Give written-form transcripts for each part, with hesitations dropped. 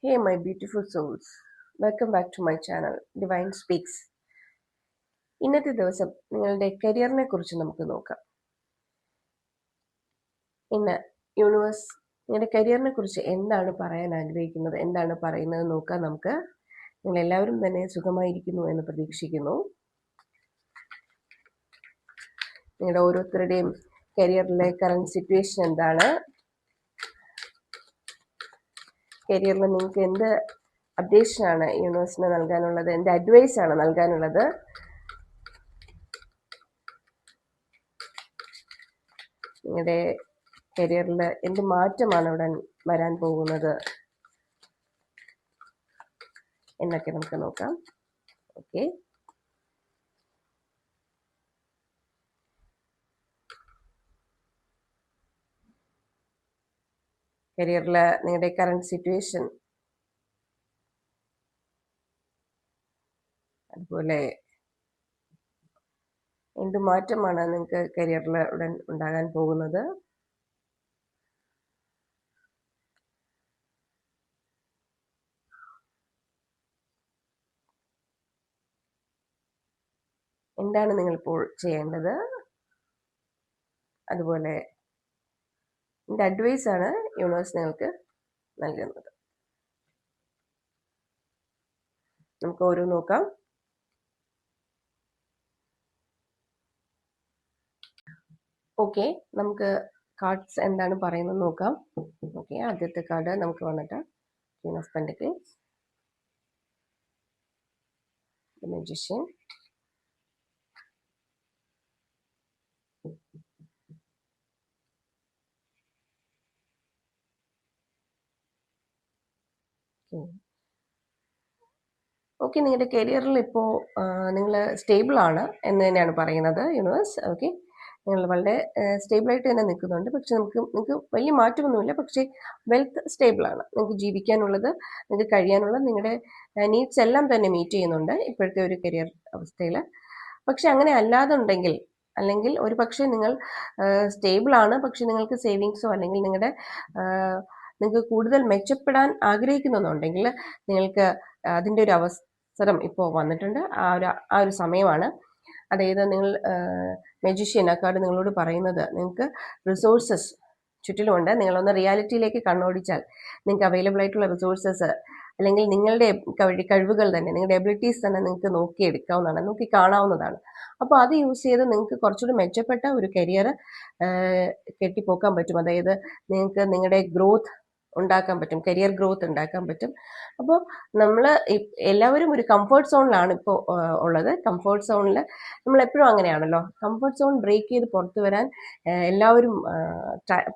Hey, my beautiful souls. Welcome back to my channel, Divine Speaks. ഇന്നത്തെ ദിവസം നിങ്ങളുടെ കരിയറിനെ കുറിച്ച് നമുക്ക് നോക്കാം. ഇന്ന് യൂണിവേഴ്സ് നിങ്ങളുടെ കരിയറിനെ കുറിച്ച് എന്താണ് പറയാൻ ആഗ്രഹിക്കുന്നത്, എന്താണ് പറയുന്നത് നോക്കാം നമുക്ക്. നിങ്ങൾ എല്ലാവരും തന്നെ സുഖമായിരിക്കുന്നു എന്ന് പ്രതീക്ഷിക്കുന്നു. നിങ്ങളുടെ ഓരോരുത്തരുടെയും കരിയറിലെ കറണ്ട് സിറ്റുവേഷൻ എന്താണ്, കരിയറിൽ നിങ്ങൾക്ക് എന്ത് അപ്ഡേഷനാണ് യൂണിവേഴ്സിന് നൽകാനുള്ളത്, എന്ത് അഡ്വൈസാണ് നൽകാനുള്ളത്, നിങ്ങളുടെ കരിയറിൽ എന്ത് മാറ്റമാണ് ഉടൻ വരാൻ പോകുന്നത് എന്നൊക്കെ നമുക്ക് നോക്കാം. ഓക്കെ, കരിയറിൽ നിങ്ങളുടെ കറണ്ട് സിറ്റുവേഷൻ, അതുപോലെ എന്ത് മാറ്റമാണ് നിങ്ങൾക്ക് കരിയറിൽ ഉടൻ ഉണ്ടാകാൻ പോകുന്നത്, എന്താണ് നിങ്ങളിപ്പോൾ ചെയ്യേണ്ടത്, അതുപോലെ എന്ത് അഡ്വൈസാണ് യൂണിവേഴ്സ് നിങ്ങൾക്ക് നൽകുന്നത്. നമുക്ക് ഓരോ നോക്കാം. ഓക്കെ, നമുക്ക് കാർഡ്സ് എന്താണ് പറയുന്നത് നോക്കാം. ഓക്കെ, ആദ്യത്തെ കാർഡ് നമുക്ക് വന്നിട്ട് Queen of pentacles, the magician, okay. നിങ്ങളുടെ കരിയറിൽ ഇപ്പോൾ നിങ്ങൾ സ്റ്റേബിൾ ആണ് എന്ന് തന്നെയാണ് പറയുന്നത് യൂണിവേഴ്സ്. ഓക്കെ, നിങ്ങൾ വളരെ സ്റ്റേബിളായിട്ട് തന്നെ നിൽക്കുന്നുണ്ട്. പക്ഷെ നിങ്ങൾക്ക് വലിയ മാറ്റമൊന്നുമില്ല, പക്ഷേ വെൽത്ത് സ്റ്റേബിളാണ്. നിങ്ങൾക്ക് ജീവിക്കാനുള്ളത്, നിങ്ങൾക്ക് കഴിയാനുള്ളത്, നിങ്ങളുടെ നീഡ്സ് എല്ലാം തന്നെ മീറ്റ് ചെയ്യുന്നുണ്ട് ഇപ്പോഴത്തെ ഒരു കരിയർ അവസ്ഥയിൽ. പക്ഷെ അങ്ങനെ അല്ലാതുണ്ടെങ്കിൽ, അല്ലെങ്കിൽ ഒരു പക്ഷേ നിങ്ങൾ സ്റ്റേബിളാണ്, പക്ഷെ നിങ്ങൾക്ക് സേവിങ്സോ അല്ലെങ്കിൽ നിങ്ങൾക്ക് കൂടുതൽ മെച്ചപ്പെടാൻ ആഗ്രഹിക്കുന്നുണ്ടെങ്കിൽ നിങ്ങൾക്ക് അതിൻ്റെ ഒരു അവസരം ഇപ്പോൾ വന്നിട്ടുണ്ട്. ആ ഒരു സമയമാണ്. അതായത് നിങ്ങൾ മജീഷ്യൻ ആ കാർഡ് നിങ്ങളോട് പറയുന്നത്, നിങ്ങൾക്ക് റിസോഴ്സസ് ചുറ്റിലുമുണ്ട്. നിങ്ങളൊന്ന് റിയാലിറ്റിയിലേക്ക് കണ്ണോടിച്ചാൽ നിങ്ങൾക്ക് അവൈലബിൾ ആയിട്ടുള്ള റിസോഴ്സസ്, അല്ലെങ്കിൽ നിങ്ങളുടെ കഴിവുകൾ തന്നെ, നിങ്ങളുടെ എബിലിറ്റീസ് തന്നെ നിങ്ങൾക്ക് നോക്കിയെടുക്കാവുന്നതാണ്, നോക്കി കാണാവുന്നതാണ്. അപ്പോൾ അത് യൂസ് ചെയ്ത് നിങ്ങൾക്ക് കുറച്ചുകൂടി മെച്ചപ്പെട്ട ഒരു കരിയർ കെട്ടിപ്പോക്കാൻ പറ്റും. അതായത് നിങ്ങൾക്ക് നിങ്ങളുടെ ഗ്രോത്ത് ഉണ്ടാക്കാൻ പറ്റും, കരിയർ ഗ്രോത്ത് ഉണ്ടാക്കാൻ പറ്റും. അപ്പോൾ നമ്മൾ എല്ലാവരും ഒരു കംഫർട്ട് സോണിലാണ് ഇപ്പോൾ ഉള്ളത്. കംഫർട്ട് സോണിൽ നമ്മൾ എപ്പോഴും അങ്ങനെയാണല്ലോ, കംഫർട്ട് സോൺ ബ്രേക്ക് ചെയ്ത് പുറത്തു വരാൻ എല്ലാവരും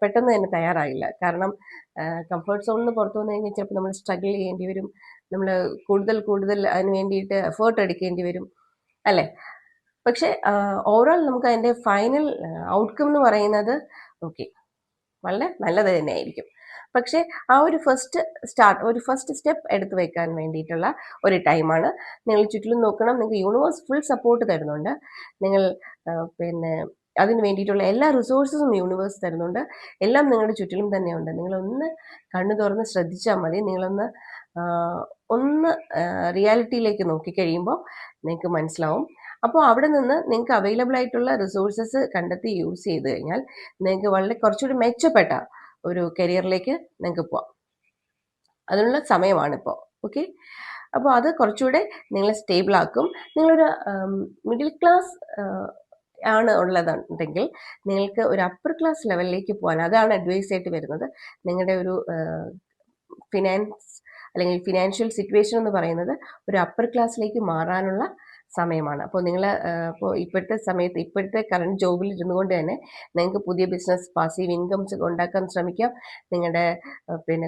പെട്ടെന്ന് തന്നെ തയ്യാറായില്ല. കാരണം കംഫർട്ട് സോണിൽ നിന്ന് പുറത്തു വന്നു കഴിഞ്ഞാൽ ചിലപ്പോൾ നമ്മൾ സ്ട്രഗിൾ ചെയ്യേണ്ടി വരും, നമ്മൾ കൂടുതൽ അതിന് വേണ്ടിയിട്ട് എഫേർട്ട് എടുക്കേണ്ടി വരും, അല്ലേ? പക്ഷേ ഓവറോൾ നമുക്ക് അതിൻ്റെ ഫൈനൽ ഔട്ട്കം എന്ന് പറയുന്നത് ഓക്കെ, വളരെ നല്ലത് തന്നെയായിരിക്കും. പക്ഷേ ആ ഒരു ഫസ്റ്റ് സ്റ്റെപ്പ് എടുത്തു വെക്കാൻ വേണ്ടിയിട്ടുള്ള ഒരു ടൈമാണ്. നിങ്ങൾ ചുറ്റിലും നോക്കണം, നിങ്ങൾക്ക് യൂണിവേഴ്സ് ഫുൾ സപ്പോർട്ട് തരുന്നുണ്ട്. നിങ്ങൾ അതിന് വേണ്ടിയിട്ടുള്ള എല്ലാ റിസോഴ്സസും യൂണിവേഴ്സ് തരുന്നുണ്ട്. എല്ലാം നിങ്ങളുടെ ചുറ്റിലും തന്നെയുണ്ട്. നിങ്ങളൊന്ന് കണ്ണു തുറന്ന് ശ്രദ്ധിച്ചാൽ മതി. നിങ്ങളൊന്ന് റിയാലിറ്റിയിലേക്ക് നോക്കിക്കഴിയുമ്പോൾ നിങ്ങൾക്ക് മനസ്സിലാവും. അപ്പോൾ അവിടെ നിന്ന് നിങ്ങൾക്ക് അവൈലബിൾ ആയിട്ടുള്ള റിസോഴ്സസ് കണ്ടെത്തി യൂസ് ചെയ്ത് കഴിഞ്ഞാൽ നിങ്ങൾക്ക് വളരെ കുറച്ചുകൂടി മെച്ചപ്പെട്ട ഒരു കരിയറിലേക്ക് നിങ്ങൾക്ക് പോവാം. അതിനുള്ള സമയമാണിപ്പോൾ. ഓക്കെ, അപ്പോൾ അത് കുറച്ചുകൂടെ നിങ്ങളെ സ്റ്റേബിൾ ആക്കും. നിങ്ങളൊരു മിഡിൽ ക്ലാസ് ആണ് ഉള്ളതുണ്ടെങ്കിൽ നിങ്ങൾക്ക് ഒരു അപ്പർ ക്ലാസ് ലെവലിലേക്ക് പോകാൻ, അതാണ് അഡ്വൈസ് ആയിട്ട് വരുന്നത്. നിങ്ങളുടെ ഒരു ഫിനാൻസ് അല്ലെങ്കിൽ ഫിനാൻഷ്യൽ സിറ്റുവേഷൻ എന്ന് പറയുന്നത് ഒരു അപ്പർ ക്ലാസ്സിലേക്ക് മാറാനുള്ള സമയമാണ്. അപ്പോൾ നിങ്ങൾ ഇപ്പോൾ ഇപ്പോഴത്തെ കറണ്ട് ജോബിൽ ഇരുന്നുകൊണ്ട് തന്നെ നിങ്ങൾക്ക് പുതിയ ബിസിനസ്, പാസീവ് ഇൻകംസ് ഉണ്ടാക്കാൻ ശ്രമിക്കാം. നിങ്ങളുടെ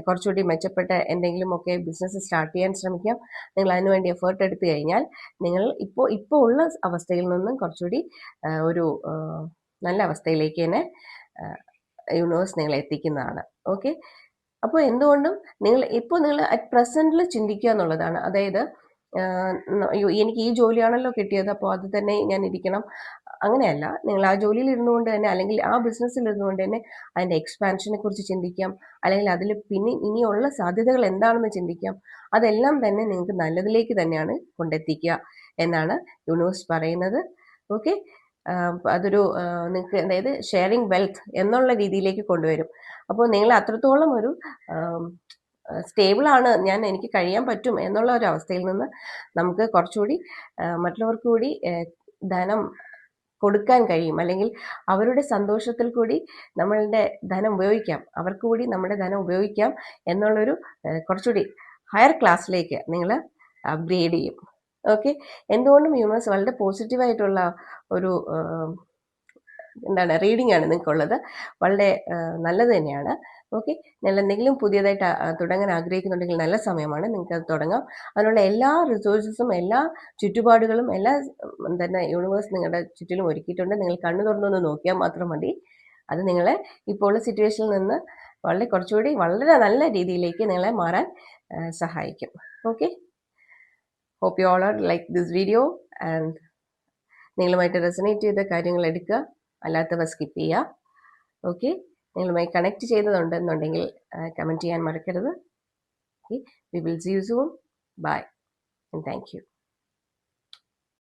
കുറച്ചുകൂടി മെച്ചപ്പെട്ട എന്തെങ്കിലുമൊക്കെ ബിസിനസ് സ്റ്റാർട്ട് ചെയ്യാൻ ശ്രമിക്കാം. നിങ്ങൾ അതിനുവേണ്ടി എഫേർട്ട് എടുത്തു കഴിഞ്ഞാൽ നിങ്ങൾ ഇപ്പോൾ ഉള്ള അവസ്ഥയിൽ നിന്നും കുറച്ചുകൂടി ഒരു നല്ല അവസ്ഥയിലേക്ക് തന്നെ യൂണിവേഴ്സ് നിങ്ങളെ എത്തിക്കുന്നതാണ്. ഓക്കെ, അപ്പോൾ എന്തുകൊണ്ടും നിങ്ങൾ അറ്റ് പ്രസൻറ്റിൽ ചിന്തിക്കുക എന്നുള്ളതാണ്. അതായത് അയ്യോ എനിക്ക് ഈ ജോലിയാണല്ലോ കിട്ടിയത്, അപ്പോൾ അത് തന്നെ ഞാൻ ഇരിക്കണം, അങ്ങനെയല്ല. നിങ്ങൾ ആ ജോലിയിൽ ഇരുന്നുകൊണ്ട് തന്നെ, അല്ലെങ്കിൽ ആ ബിസിനസ്സിൽ ഇരുന്നുകൊണ്ട് തന്നെ അതിൻ്റെ എക്സ്പാൻഷനെ കുറിച്ച് ചിന്തിക്കാം, അല്ലെങ്കിൽ അതിൽ പിന്നെ ഇനിയുള്ള സാധ്യതകൾ എന്താണെന്ന് ചിന്തിക്കാം. അതെല്ലാം തന്നെ നിങ്ങൾക്ക് നല്ലതിലേക്ക് തന്നെയാണ് കൊണ്ടെത്തിക്കുക എന്നാണ് യൂണിവേഴ്സ് പറയുന്നത്. ഓക്കെ, അതൊരു നിങ്ങൾക്ക് അതായത് ഷെയറിങ് വെൽത്ത് എന്നുള്ള രീതിയിലേക്ക് കൊണ്ടുവരും. അപ്പോൾ നിങ്ങൾ അത്രത്തോളം ഒരു സ്റ്റേബിളാണ്, എനിക്ക് കഴിയാൻ പറ്റും എന്നുള്ള ഒരു അവസ്ഥയിൽ നിന്ന് നമുക്ക് കുറച്ചുകൂടി മറ്റുള്ളവർക്ക് കൂടി ധനം കൊടുക്കാൻ കഴിയും, അല്ലെങ്കിൽ അവരുടെ സന്തോഷത്തിൽ കൂടി നമ്മളുടെ ധനം ഉപയോഗിക്കാം, അവർക്ക് കൂടി നമ്മുടെ ധനം ഉപയോഗിക്കാം എന്നുള്ളൊരു കുറച്ചുകൂടി ഹയർ ക്ലാസ്സിലേക്ക് നിങ്ങൾ അപ്ഗ്രേഡ് ചെയ്യും. ഓക്കെ, എന്തുകൊണ്ടും യൂണിവേഴ്സ് വളരെ പോസിറ്റീവായിട്ടുള്ള ഒരു റീഡിംഗ് ആണ് നിങ്ങൾക്കുള്ളത്. വളരെ നല്ലത് തന്നെയാണ്. ഓക്കെ, നിങ്ങൾ എന്തെങ്കിലും പുതിയതായിട്ട് തുടങ്ങാൻ ആഗ്രഹിക്കുന്നുണ്ടെങ്കിൽ നല്ല സമയമാണ്, നിങ്ങൾക്ക് അത് തുടങ്ങാം. അതിനുള്ള എല്ലാ റിസോഴ്സസും എല്ലാ ചുറ്റുപാടുകളും എല്ലാം തന്നെ യൂണിവേഴ്സ് നിങ്ങളുടെ ചുറ്റിലും ഒരുക്കിയിട്ടുണ്ട്. നിങ്ങൾ കണ്ണു തുറന്നൊന്ന് നോക്കിയാൽ മാത്രം മതി. അത് നിങ്ങളെ ഇപ്പോൾ ഉള്ള സിറ്റുവേഷനിൽ നിന്ന് കുറച്ചുകൂടി വളരെ നല്ല രീതിയിലേക്ക് നിങ്ങളെ മാറാൻ സഹായിക്കും. Okay, hope you all are like this video, and നിങ്ങളുമായിട്ട് റെസനേറ്റ് ചെയ്ത കാര്യങ്ങൾ എടുക്കുക, അല്ലാത്തവ സ്കിപ്പ് ചെയ്യുക. ഓക്കെ, നിങ്ങളുമായി കണക്ട് ചെയ്തതുണ്ടെന്നുണ്ടെങ്കിൽ കമൻറ്റ് ചെയ്യാൻ മറക്കരുത്. Okay, we will see you soon. Bye and thank U.